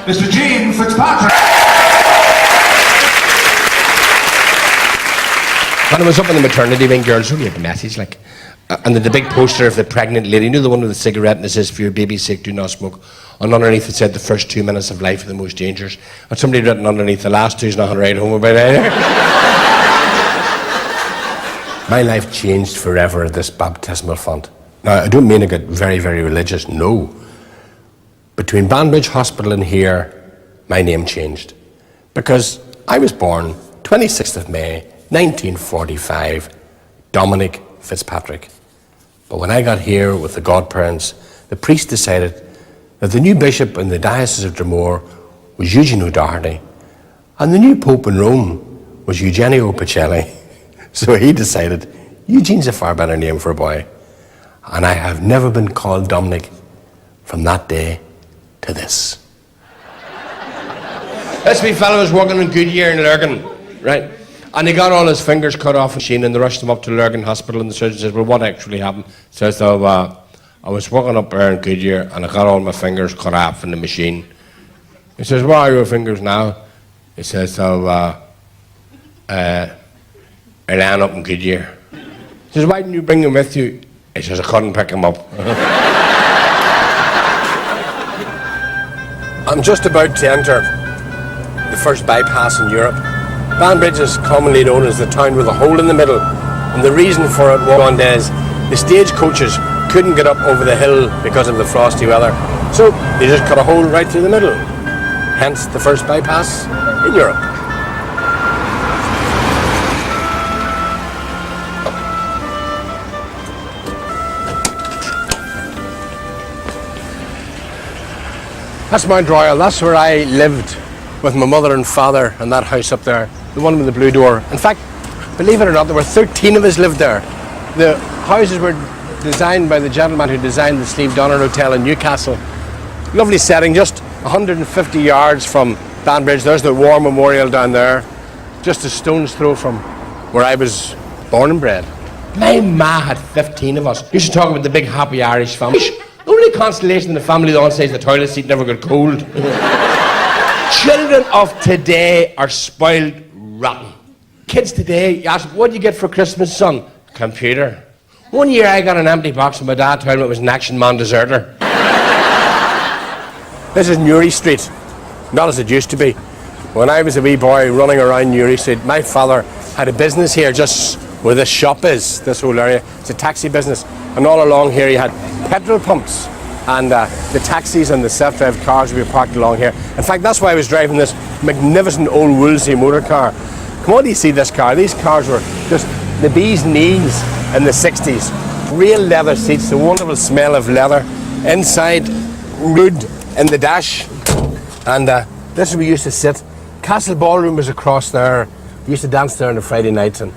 Mr. Gene Fitzpatrick. When I was up in the maternity wing, girls only had the message, like, and the big poster of the pregnant lady, you know, the one with the cigarette, and it says, "For your baby's sake, do not smoke." And underneath it said, "The first 2 minutes of life are the most dangerous." And somebody written underneath, "The last two's not right home about either." My life changed forever at this baptismal font. Now, I don't mean to get very, very religious, no. Between Banbridge Hospital and here, my name changed. Because I was born 26th of May, 1945, Dominic Fitzpatrick. But when I got here with the godparents, the priest decided that the new bishop in the Diocese of Dromore was Eugene O'Doherty, and the new pope in Rome was Eugenio Pacelli. So he decided, Eugene's a far better name for a boy. And I have never been called Dominic from that day to this. This wee fellow was working in Goodyear in Lurgan, right? And he got all his fingers cut off a machine, and they rushed him up to Lurgan Hospital, and the surgeon says, "Well, what actually happened?" Says, "So, I was working up there in Goodyear, and I got all my fingers cut off in the machine." He says, "Where are your fingers now?" He says, "So, I ran up in Goodyear." He says, "Why didn't you bring them with you?" He says, "I couldn't pick them up." I'm just about to enter the first bypass in Europe. Banbridge is commonly known as the town with a hole in the middle, and the reason for it one day is the stagecoaches couldn't get up over the hill because of the frosty weather, so they just cut a hole right through the middle. Hence the first bypass in Europe. That's Mount Royal. That's where I lived with my mother and father in that house up there, the one with the blue door. In fact, believe it or not, there were 13 of us lived there. The houses were designed by the gentleman who designed the Slieve Donner Hotel in Newcastle. Lovely setting, just 150 yards from Banbridge. There's the War Memorial down there, just a stone's throw from where I was born and bred. My ma had 15 of us. You should talk about the big happy Irish family. The only consolation in the family, they all say, is the toilet seat never got cold. Children of today are spoiled rotten. Kids today, you ask, "What do you get for Christmas, son?" "Computer." One year I got an empty box and my dad told me it was an Action Man deserter. This is Newry Street, not as it used to be. When I was a wee boy running around Newry Street, my father had a business here just where this shop is, this whole area. It's a taxi business. And all along here he had petrol pumps, and the taxis and the self-drive cars would be parked along here. In fact, that's why I was driving this magnificent old Woolsey motor car. Come on, do you see this car? These cars were just the bee's knees in the 60s. Real leather seats, the wonderful smell of leather. Inside, wood in the dash. And this is where we used to sit. Castle Ballroom was across there. We used to dance there on the Friday nights, and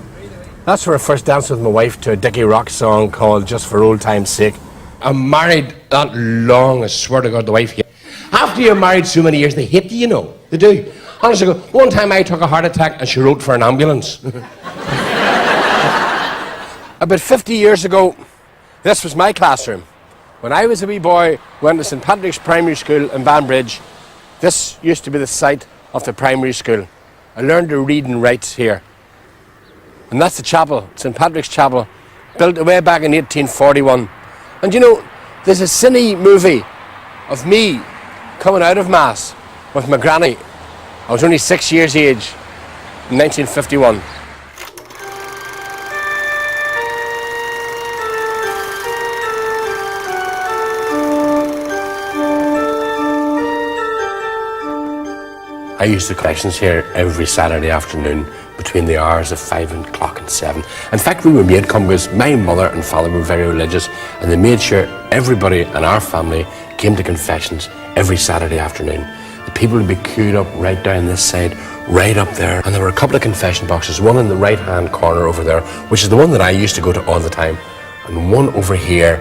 that's where I first danced with my wife to a Dickie Rock song called Just for Old Time's Sake. I'm married that long, I swear to God, the wife. After you're married so many years, they hate you, you know. They do. Honestly, one time I took a heart attack and she wrote for an ambulance. About 50 years ago, this was my classroom. When I was a wee boy, went to St. Patrick's Primary School in Banbridge. This used to be the site of the primary school. I learned to read and write here. And that's the chapel, St. Patrick's Chapel, built way back in 1841. And you know, there's a cine movie of me coming out of Mass with my granny. I was only 6 years of age in 1951. I used the collections here every Saturday afternoon between the hours of 5 o'clock and 7. In fact, we were made come because my mother and father were very religious, and they made sure everybody in our family came to confessions every Saturday afternoon. The people would be queued up right down this side, right up there, and there were a couple of confession boxes, one in the right-hand corner over there, which is the one that I used to go to all the time, and one over here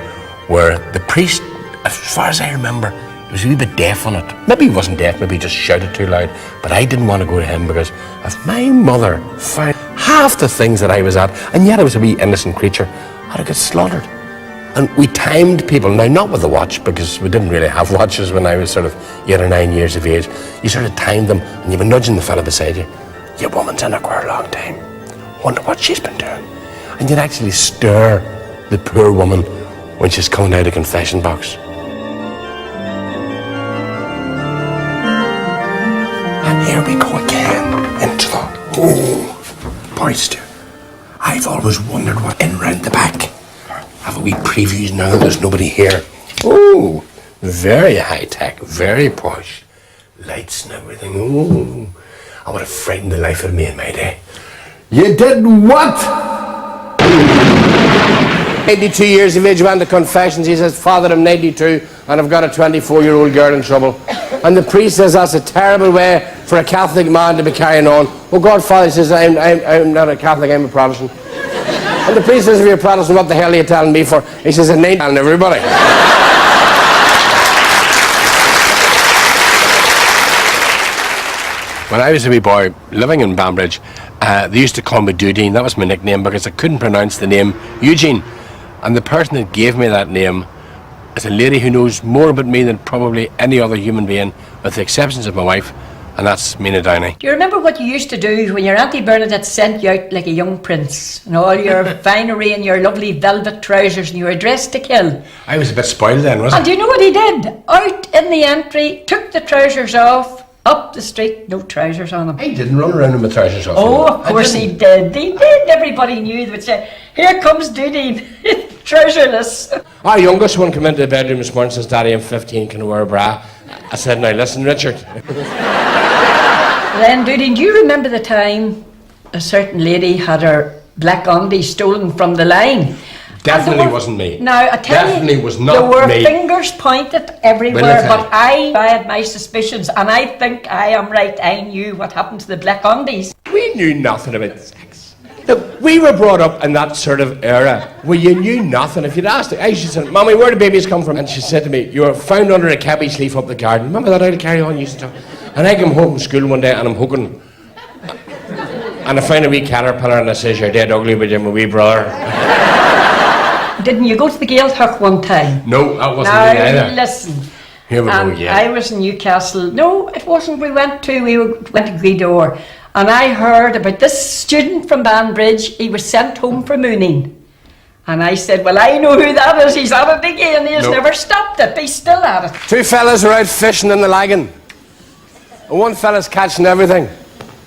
where the priest, as far as I remember, was a wee bit deaf on it. Maybe he wasn't deaf, maybe he just shouted too loud, but I didn't want to go to him because if my mother found half the things that I was at, and yet I was a wee innocent creature, I'd have got slaughtered. And we timed people, now not with a watch, because we didn't really have watches when I was sort of 8 or 9 years of age. You sort of timed them, and you were nudging the fella beside you. Your woman's in a quite a long time. Wonder what she's been doing. And you'd actually stir the poor woman when she's coming out of the confession box. And here we go again, into the boys do. I've always wondered what in round the back. Have a wee previews now that there's nobody here. Oh, very high tech, very posh. Lights and everything. Oh, I would have frightened the life out of me in my day. You did what? 82 years of age, went to confessions. He says, Father, I'm 92 and I've got a 24-year-old girl in trouble. And the priest says, that's a terrible way for a Catholic man to be carrying on. Well, God, Father, he says, I'm not a Catholic, I'm a Protestant. And the priest says, if you're a Protestant, what the hell are you telling me for? He says, I ain't telling everybody. When I was a wee boy living in Banbridge, they used to call me Dudine. That was my nickname because I couldn't pronounce the name Eugene. And the person that gave me that name is a lady who knows more about me than probably any other human being, with the exceptions of my wife, and that's Mina Downey. Do you remember what you used to do when your Auntie Bernadette sent you out like a young prince? And all your finery and your lovely velvet trousers and you were dressed to kill. I was a bit spoiled then, wasn't I? And do you know what he did? Out in the entry, took the trousers off, up the street, no trousers on him. I didn't run around with my trousers off. Oh, of course he did. He did. Everybody knew. They would say, here comes Duty, trouserless. Our youngest one came into the bedroom this morning and says, Daddy, I'm 15, can I wear a bra? I said, now listen, Richard. Then, Duty, do you remember the time a certain lady had her black undies stolen from the line? Definitely wasn't me. Now, I tell Definitely you, was not there were me. Fingers pointed everywhere, but I had my suspicions, and I think I am right. I knew what happened to the black undies. We knew nothing about sex. Look, we were brought up in that sort of era where you knew nothing. If you'd asked her, I used to say, Mommy, where do babies come from? And she said to me, you were found under a cabbage leaf up the garden. Remember that out of Carry On used to talk? And I come home from school one day and I'm hooking. And I find a wee caterpillar and I says, you're dead ugly, but you're my wee brother. Didn't you go to the Gaeltacht one time? No, that wasn't now, me either. Listen. Here we go again. I was in Newcastle. No, it wasn't. We went to Gweedore. And I heard about this student from Banbridge. He was sent home for mooning. And I said, well, I know who that is. He's at it again. He's never stopped it. He's still at it. Two fellas are out fishing in the lagoon. And one fella's catching everything.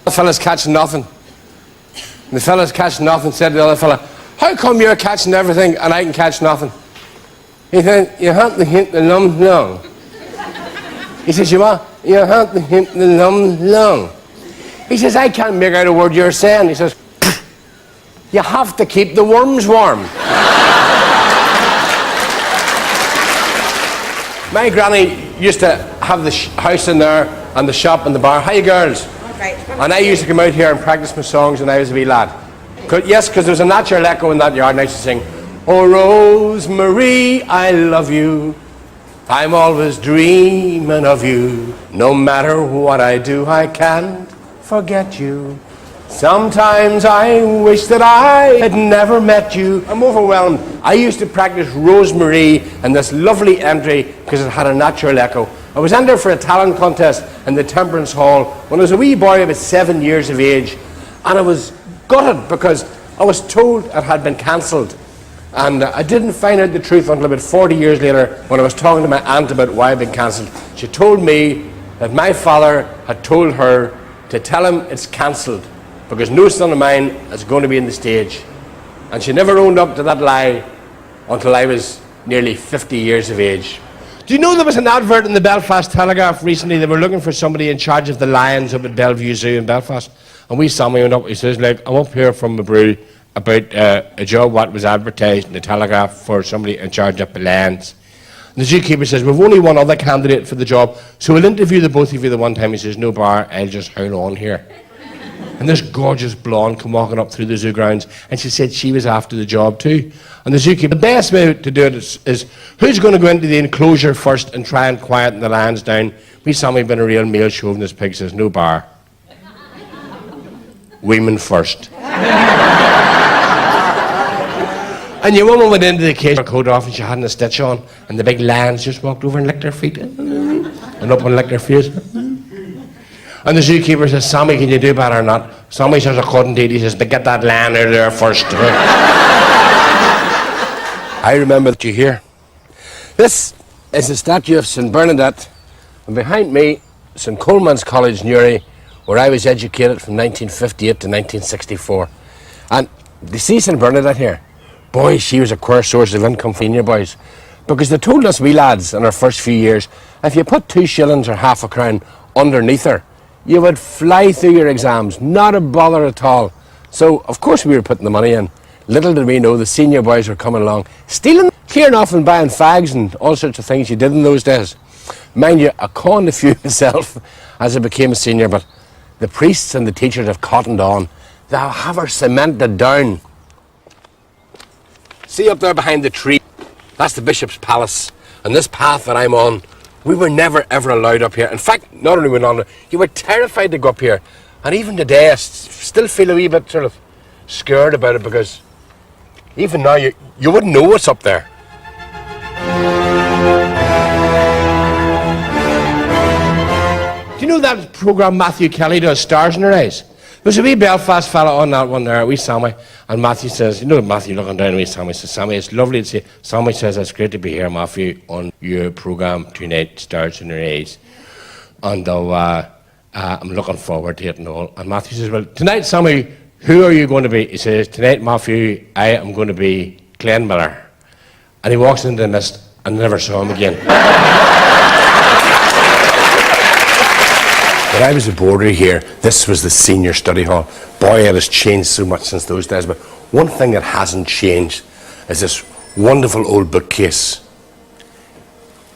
The fella's catching nothing. And the fella's catching nothing said to the other fella, how come you're catching everything and I can catch nothing? He said, you have to hit the lum long. He says, you what? You have to hit the lum long. He says, I can't make out a word you're saying. He says, you have to keep the worms warm. My granny used to have the house in there and the shop and the bar. Hi, girls. Okay. And I used to come out here and practice my songs when I was a wee lad. Yes, because there was a natural echo in that yard, and I used to sing, oh, Rosemary, I love you. I'm always dreaming of you. No matter what I do, I can't forget you. Sometimes I wish that I had never met you. I'm overwhelmed. I used to practice Rosemary in this lovely entry because it had a natural echo. I was entered for a talent contest in the Temperance Hall when I was a wee boy about 7 years of age, and I was gutted because I was told it had been cancelled, and I didn't find out the truth until about 40 years later when I was talking to my aunt about why it had been cancelled. She told me that my father had told her to tell him it's cancelled because no son of mine is going to be in the stage, and she never owned up to that lie until I was nearly 50 years of age. Do you know there was an advert in the Belfast Telegraph recently? They were looking for somebody in charge of the lions up at Bellevue Zoo in Belfast. And Sammy went up, he says, like, I'm up here from Mabrú about a job what was advertised in the Telegraph for somebody in charge of the lions. And the zookeeper says, we've only one other candidate for the job, so we'll interview the both of you the one time. He says, no bar, I'll just howl on here. And this gorgeous blonde come walking up through the zoo grounds, and she said she was after the job too. And the zookeeper, the best way to do it is who's going to go into the enclosure first and try and quieten the lions down? Sammy been a real male chauvinist pig, says, no bar. Women first. And your woman went into the cage, her coat off, and she hadn't a stitch on, and the big lions just walked over and licked her feet, and up and licked her face. And the zookeeper says, Sammy, can you do better or not? Sammy says, I couldn't eat. He says, but get that lion out of there first. I remember that you here. This is a statue of St. Bernadette, and behind me, St. Coleman's College, Newry, where I was educated from 1958 to 1964. And you see St. Bernadette here? Boy, she was a queer source of income for senior boys. Because they told us, we lads, in our first few years, if you put 2 shillings or half a crown underneath her, you would fly through your exams, not a bother at all. So, of course, we were putting the money in. Little did we know the senior boys were coming along, stealing, clearing off and buying fags and all sorts of things you did in those days. Mind you, I conned a few myself as I became a senior, but the priests and the teachers have cottoned on. They'll have her cemented down. See up there behind the tree? That's the Bishop's Palace. And this path that I'm on, we were never ever allowed up here. In fact, not only were we not, you were terrified to go up here. And even today, I still feel a wee bit sort of scared about it, because even now you wouldn't know what's up there. Do you know that programme Matthew Kelly does, Stars in Her Eyes? There's a wee Belfast fella on that one there, wee Sammy, and Matthew says, you know Matthew looking down at wee Sammy says, Sammy, it's lovely to see you. Sammy says, it's great to be here, Matthew, on your programme tonight, Stars in Her Eyes. And I'm looking forward to it and all. And Matthew says, well, tonight, Sammy, who are you going to be? He says, tonight, Matthew, I am going to be Glenn Miller. And he walks into the mist and never saw him again. When I was a boarder here, this was the senior study hall. Boy, it has changed so much since those days. But one thing that hasn't changed is this wonderful old bookcase.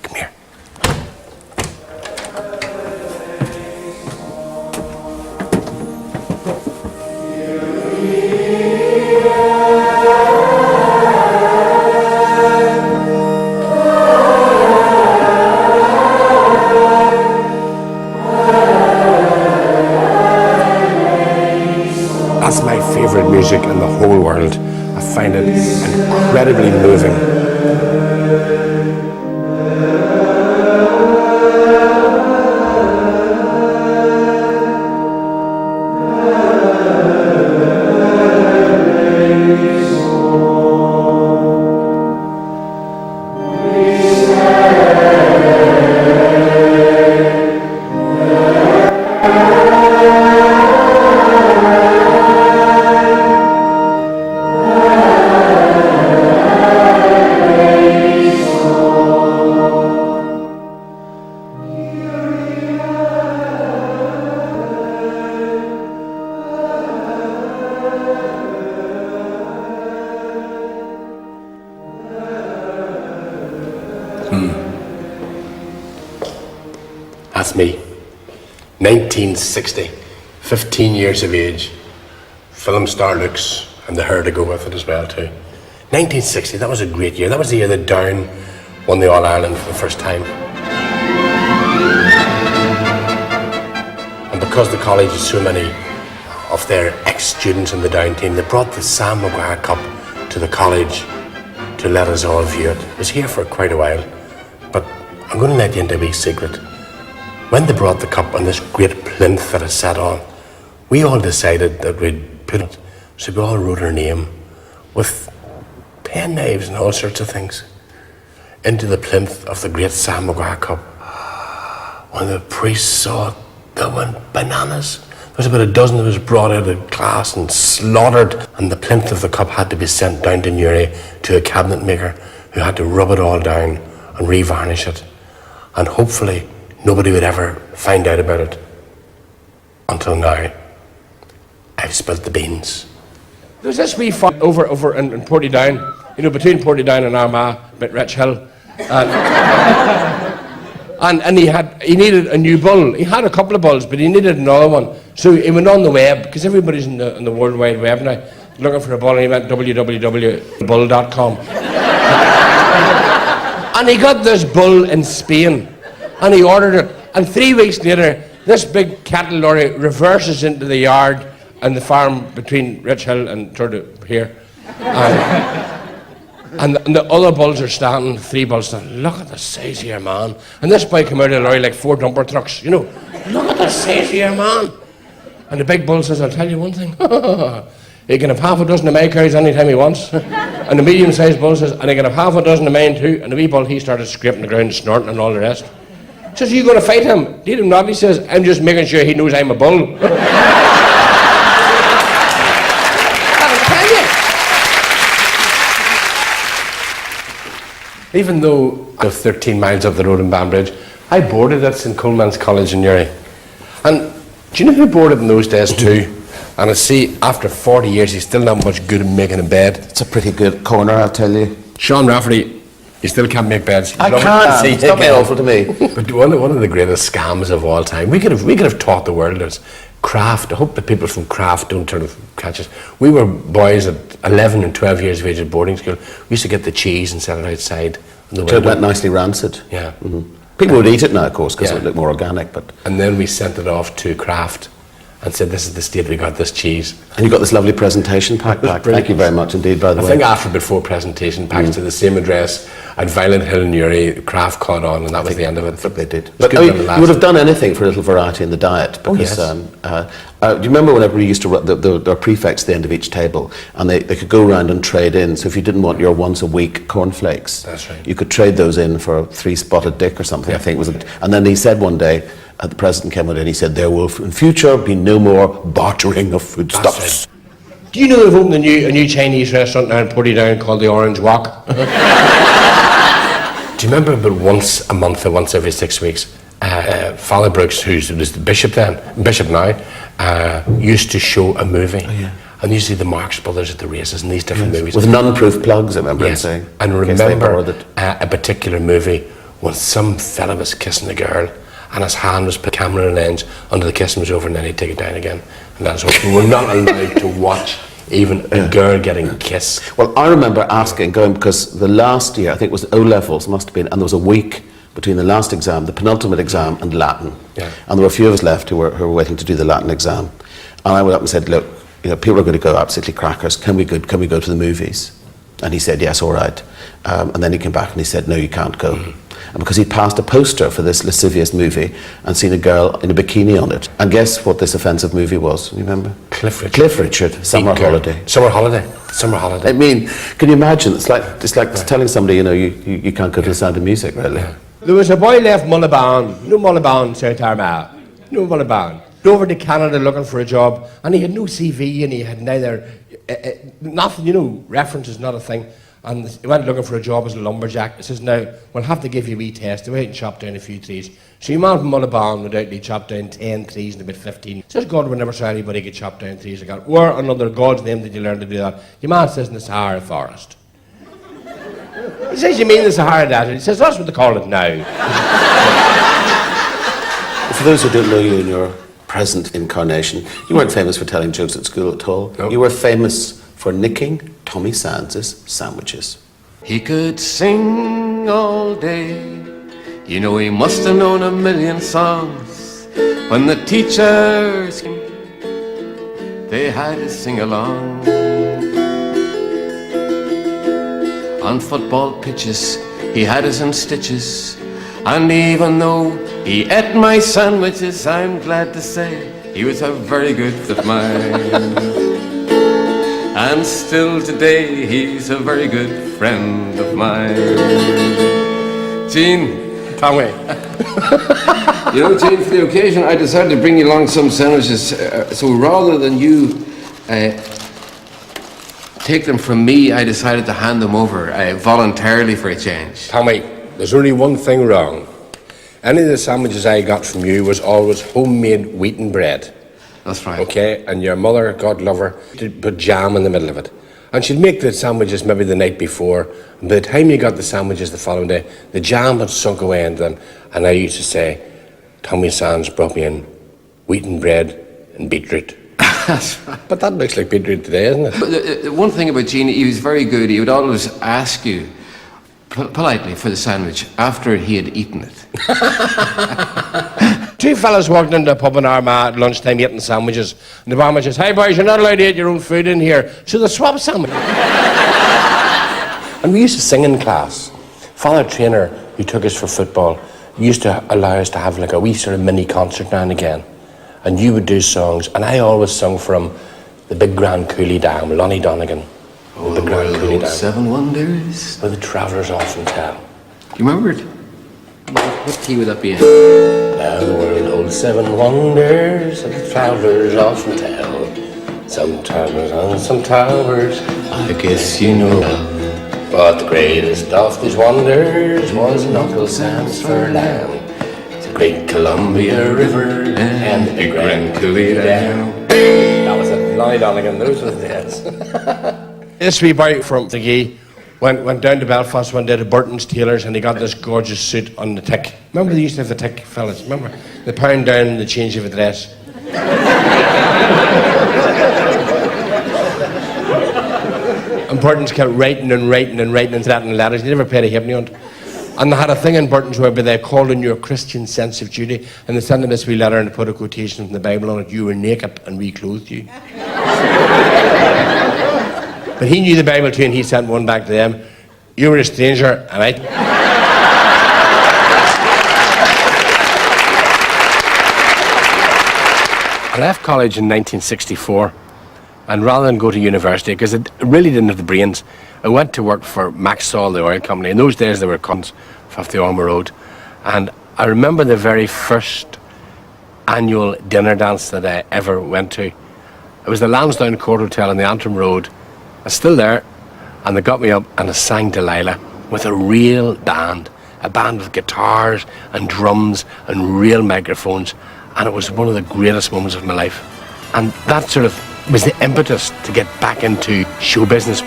Come here. That's my favourite music in the whole world. I find it incredibly moving. That's me. 1960, 15 years of age, film star looks, and the hair to go with it as well too. 1960, that was a great year. That was the year that Down won the All-Ireland for the first time. And because the college had so many of their ex-students in the Down team, they brought the Sam Maguire Cup to the college to let us all view it. It was here for quite a while, but I'm going to let you into a wee secret. When they brought the cup on this great plinth that it sat on, we all decided that we'd put it, so we all wrote our name with pen knives and all sorts of things into the plinth of the great Sam Maguire Cup. When the priests saw it, they went bananas. There was about a dozen that was brought out of class and slaughtered, and the plinth of the cup had to be sent down to Newry to a cabinet maker who had to rub it all down and re-varnish it. And hopefully nobody would ever find out about it. Until now, I've spilt the beans. There's this wee farm over in Portadown, you know, between Portadown and Armagh, about Rich Hill. And he needed a new bull. He had a couple of bulls, but he needed another one. So he went on the web, because everybody's in the World Wide Web now, looking for a bull, and he went www.bull.com. And he got this bull in Spain, and he ordered it. And 3 weeks later, this big cattle lorry reverses into the yard and the farm between Rich Hill and sort of here. And the other bulls are standing, 3 bulls standing, look at the size of your man. And this boy came out of the lorry like 4 dumper trucks, you know. Look at the size of your man. And the big bull says, I'll tell you one thing. He can have half a dozen of my cows anytime he wants. And the medium-sized bull says, and he can have half a dozen of mine too. And the wee bull, he started scraping the ground and snorting and all the rest. He says, are you going to fight him? Need him not? He says, I'm just making sure he knows I'm a bull. Even though I live 13 miles up the road in Banbridge, I boarded at St Coleman's College in Newry. And do you know who boarded in those days too? And I see after 40 years he's still not much good at making a bed. It's a pretty good corner, I'll tell you. Sean Rafferty, he still can't make beds. I can't. It's not awful to me. But one of the greatest scams of all time. We could have taught the world as Kraft. I hope the people from Kraft don't turn catch us. We were boys at 11 and 12 years of age at boarding school. We used to get the cheese and sell it outside. So it went nicely rancid. Yeah. Mm-hmm. People would eat it now, of course, because it would look more organic. But and then we sent it off to Kraft and said, this is the state we got this cheese. And you got this lovely presentation pack back. Thank you very much indeed, by the way. I think after about 4 presentation packs to the same address at Violent Hill in Newry, Kraft caught on, and that was the end of it. They did. But you would have done anything for a little variety in the diet. Because, do you remember whenever we used to run, there were prefects at the end of each table, and they could go around and trade in. So if you didn't want your once a week cornflakes, that's right, you could trade those in for a 3-spotted dick or something, I think was it. And then he said one day, the president came out and he said, there will in future be no more bartering of foodstuffs. Right. Do you know they've opened a new Chinese restaurant now in Portadown called the Orange Wok? Do you remember about once a month or once every 6 weeks, Father Brooks, who was the bishop now, used to show a movie. Oh, yeah. And you see the Marx Brothers at the races and these different movies. With nun-proof plugs, I remember him saying. And remember a particular movie when some fella was kissing a girl and his hand was put camera and lens under the kiss and was over, and then he'd take it down again. And that's what we were not allowed to watch even a girl getting kissed. Well, I remember going, because the last year, I think it was O-levels, must have been, and there was a week between the last exam, the penultimate exam, and Latin. Yeah. And there were a few of us left who were waiting to do the Latin exam. And I went up and said, look, people are going to go absolutely crackers. Can we go to the movies? And he said, yes, all right. And then he came back and he said, no, you can't go. Mm-hmm. And because he'd passed a poster for this lascivious movie and seen a girl in a bikini on it. And guess what this offensive movie was? You remember? Cliff Richard, Summer Holiday. Summer Holiday. I mean, can you imagine? It's like telling somebody, you can't go to the Sound of Music, really. Yeah. There was a boy left Mullabound, South Armagh, Mullabound, over to Canada looking for a job, and he had no CV and he had neither, nothing, reference is not a thing. And he went looking for a job as a lumberjack. He says, now, we'll have to give you a wee test. Go out and chop down a few trees. So your man from Mullabound went out and he chopped down 10 trees and about 15. He says, God, we never saw anybody get chopped down trees. I got, where under God's name did you learn to do that? Your man says, in the Sahara Forest. He says, you mean the Sahara Desert? He says, that's what they call it now. For those who don't know you in your present incarnation, you weren't famous for telling jokes at school at all. Nope. You were famous for nicking Tommy Sands' sandwiches. He could sing all day. He must have known a million songs. When the teachers came, they had to sing along. On football pitches, he had us in stitches. And even though he ate my sandwiches, I'm glad to say he was a very good friend of mine. And still today, he's a very good friend of mine. Gene. Tommy. Gene, for the occasion, I decided to bring you along some sandwiches. So rather than you take them from me, I decided to hand them over voluntarily for a change. Tommy, there's only one thing wrong. Any of the sandwiches I got from you was always homemade wheaten bread. That's right. Okay, and your mother, God love her, she'd put jam in the middle of it. And she'd make the sandwiches maybe the night before. And by the time you got the sandwiches the following day, the jam had sunk away in them. And I used to say, Tommy Sands brought me in wheaten bread and beetroot. That's right. But that looks like beetroot today, isn't it? But the one thing about Gene, he was very good. He would always ask you politely for the sandwich after he had eaten it. Two fellas walked into a pub in Armagh at lunchtime eating sandwiches, and the barman says, hey boys, you're not allowed to eat your own food in here, so they swap sandwiches. And we used to sing in class. Father trainer, who took us for football, used to allow us to have like a wee sort of mini concert now and again. And you would do songs, and I always sung from the Big Grand Coulee Dam, Lonnie Donegan. Oh, the Grand Coulee Dam. Seven Wonders. Where the travellers often tell. Do you remember it? What key would that be in? Now the world holds seven wonders, and the travellers often tell. Some travellers on some towers, I guess you know. But the greatest of these wonders was Uncle Sam's fur lamb, the great Columbia River, and the Big Grand Coulee Dam. That was it, Lonnie Donegan, those were the days. This wee boy from Tagee went down to Belfast one day to Burton's Tailors, and he got this gorgeous suit on the tick. Remember they used to have the tick, fellas? Remember? The pound down and the change of a dress. And Burton's kept writing into that in letters. He never paid a halfpenny on it. And they had a thing in Burton's whereby they called in your Christian sense of duty, and they sent them this wee letter and they put a quotation from the Bible on it: "You were naked and we clothed you." But he knew the Bible too, and he sent one back to them: "You were a stranger, and I..." I left college in 1964. And rather than go to university, because I really didn't have the brains, I went to work for Maxall, the oil company. In those days, there were cons, 50 Ormer Road. And I remember the very first annual dinner dance that I ever went to. It was the Lansdowne Court Hotel on the Antrim Road. I was still there, and they got me up and I sang Delilah with a real band. A band with guitars and drums and real microphones. And it was one of the greatest moments of my life. And that sort of was the impetus to get back into show business.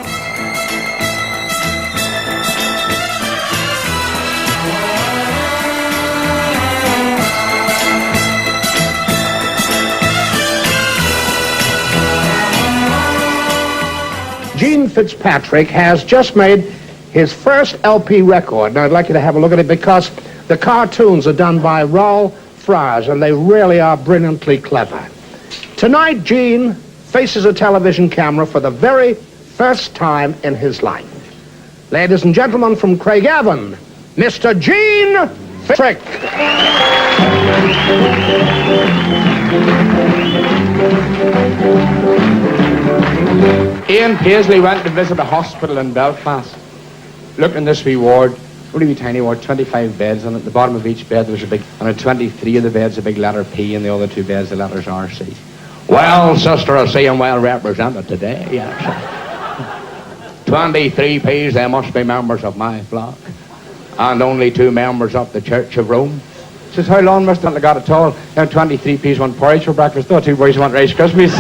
Gene Fitzpatrick has just made his first LP record. Now I'd like you to have a look at it because the cartoons are done by Raoul Friars and they really are brilliantly clever. Tonight, Gene faces a television camera for the very first time in his life. Ladies and gentlemen, from Craigavon, Mr. Gene Fitzpatrick. Ian Paisley went to visit a hospital in Belfast. Looked in this wee ward, only wee tiny ward, 25 beds, and at the bottom of each bed there was a big, and at 23 of the beds a big letter P, and the other 2 beds the letters RC. Well, sister, I see I'm well represented today, yes. 23 P's, they must be members of my flock, and only 2 members of the Church of Rome. Says, how long must I got it all? 23 P's want porridge for breakfast, the 2 boys want Rice Krispies.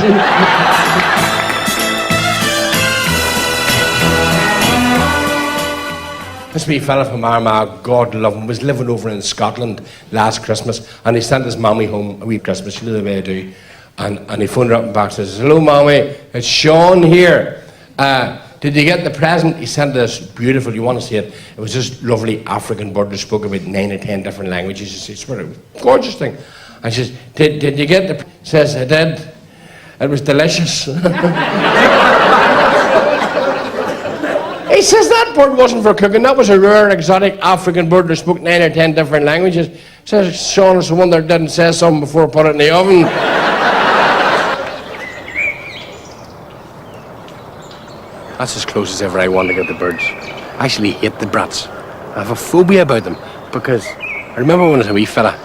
This wee fella from Armagh, God love him, was living over in Scotland last Christmas, and he sent his mommy home a wee Christmas, you know the way I do. And he phoned her up and back and says, "Hello, Mommy, it's Sean here. Did you get the present?" He sent us beautiful, you want to see it. It was this lovely African bird that spoke about 9 or 10 different languages. It's a gorgeous thing. And she says, did you get the... Says, "I did. It was delicious." He says that bird wasn't for cooking. That was a rare, exotic African bird that spoke 9 or 10 different languages. Says, "Sean, it's the one that didn't say something before I put it in the oven." That's as close as ever I want to get the birds. I actually hate the brats. I have a phobia about them because I remember when I was a wee fella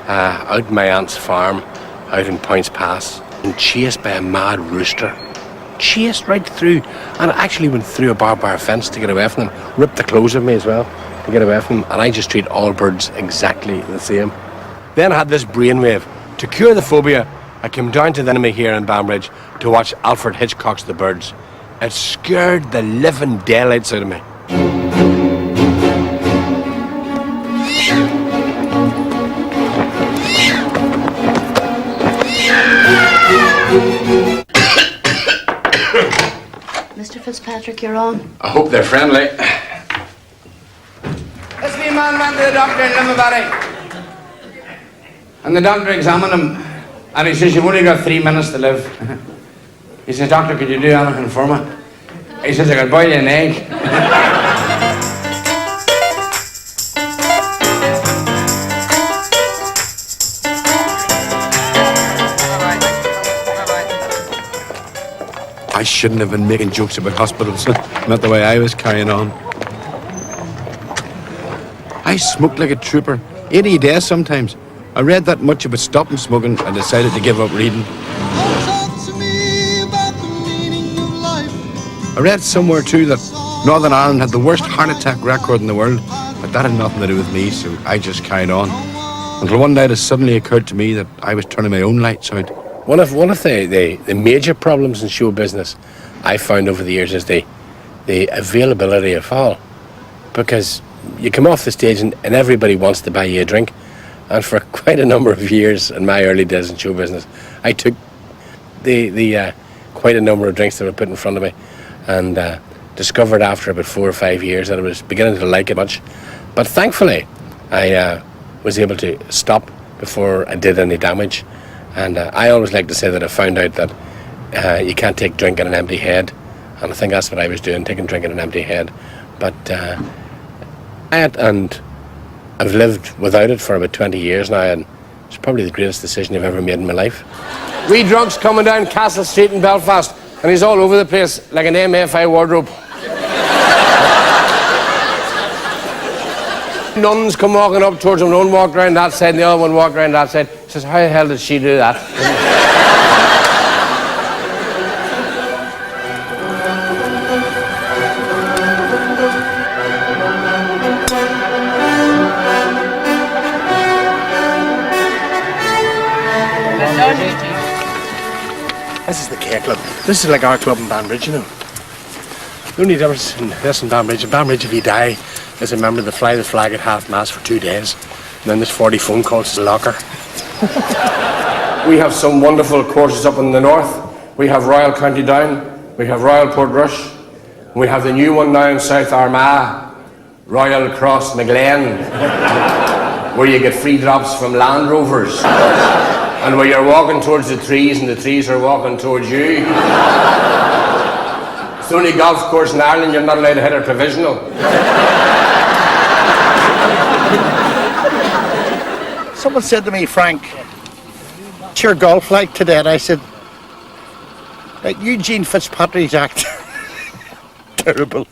out in my aunt's farm, out in Points Pass, and chased by a mad rooster. Chased right through, and I actually went through a barbed wire fence to get away from them, ripped the clothes of me as well to get away from them, and I just treat all birds exactly the same. Then I had this brainwave. To cure the phobia, I came down to the enemy here in Banbridge to watch Alfred Hitchcock's The Birds. It scared the living daylights out of me. Mr. Fitzpatrick, you're on. I hope they're friendly. This wee man went to the doctor in Limavady. And the doctor examined him, and he says, "You've only got 3 minutes to live." He says, "Doctor, could you do anything for me?" He says, "I could boil you an egg." shouldn't have been making jokes about hospitals. Not the way I was carrying on. I smoked like a trooper. 80 days sometimes. I read that much about stopping smoking and decided to give up reading. I read somewhere too that Northern Ireland had the worst heart attack record in the world, but that had nothing to do with me, so I just carried on. Until one night it suddenly occurred to me that I was turning my own lights out. One of the major problems in show business I found over the years is the availability of all. Because you come off the stage and everybody wants to buy you a drink. And for quite a number of years in my early days in show business, I took quite a number of drinks that were put in front of me, and discovered after about 4 or 5 years that I was beginning to like it much. But thankfully, I was able to stop before I did any damage. And I always like to say that I found out that you can't take drink in an empty head. And I think that's what I was doing, taking drink in an empty head. But I've lived without it for about 20 years now, and it's probably the greatest decision I've ever made in my life. Wee drunks coming down Castle Street in Belfast, and he's all over the place like an MFI wardrobe. Nuns come walking up towards him, one walked around that side and the other one walked around that side. He says, how the hell did she do that? This is the K Club. This is like our club in Banbridge, you know. The only difference in this and Banbridge, if you die, is a member to fly the flag at half-mast for 2 days. And then there's 40 phone calls to the locker. We have some wonderful courses up in the north. We have Royal County Down. We have Royal Portrush. We have the new one now in South Armagh, Royal Cross Maglen, where you get free drops from Land Rovers. And where you're walking towards the trees and the trees are walking towards you. It's the only golf course in Ireland you're not allowed to hit a provisional. Someone said to me, Frank, what's your golf like today? And I said, like Eugene Fitzpatrick's act. Terrible.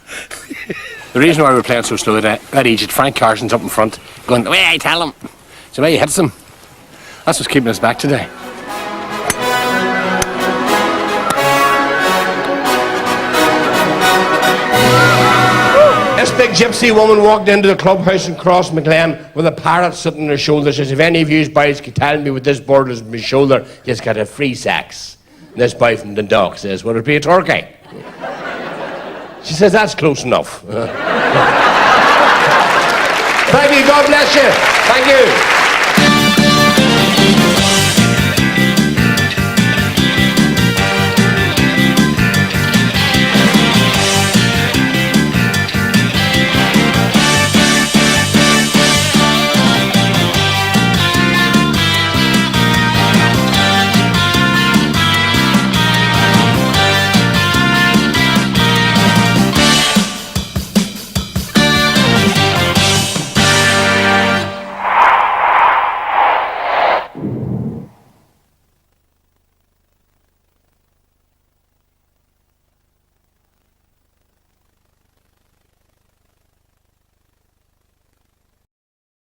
The reason why we're playing so slow at Egypt, Frank Carson's up in front, going, the way I tell him. So the way he hits them. That's what's keeping us back today. This big gypsy woman walked into the clubhouse in Cross Maglen with a parrot sitting on her shoulder. She says, if any of you boys could tell me what this bird is on my shoulder, you've got a free sex. And this boy from the dock says, would it be a turkey? She says, that's close enough. Thank you, God bless you. Thank you.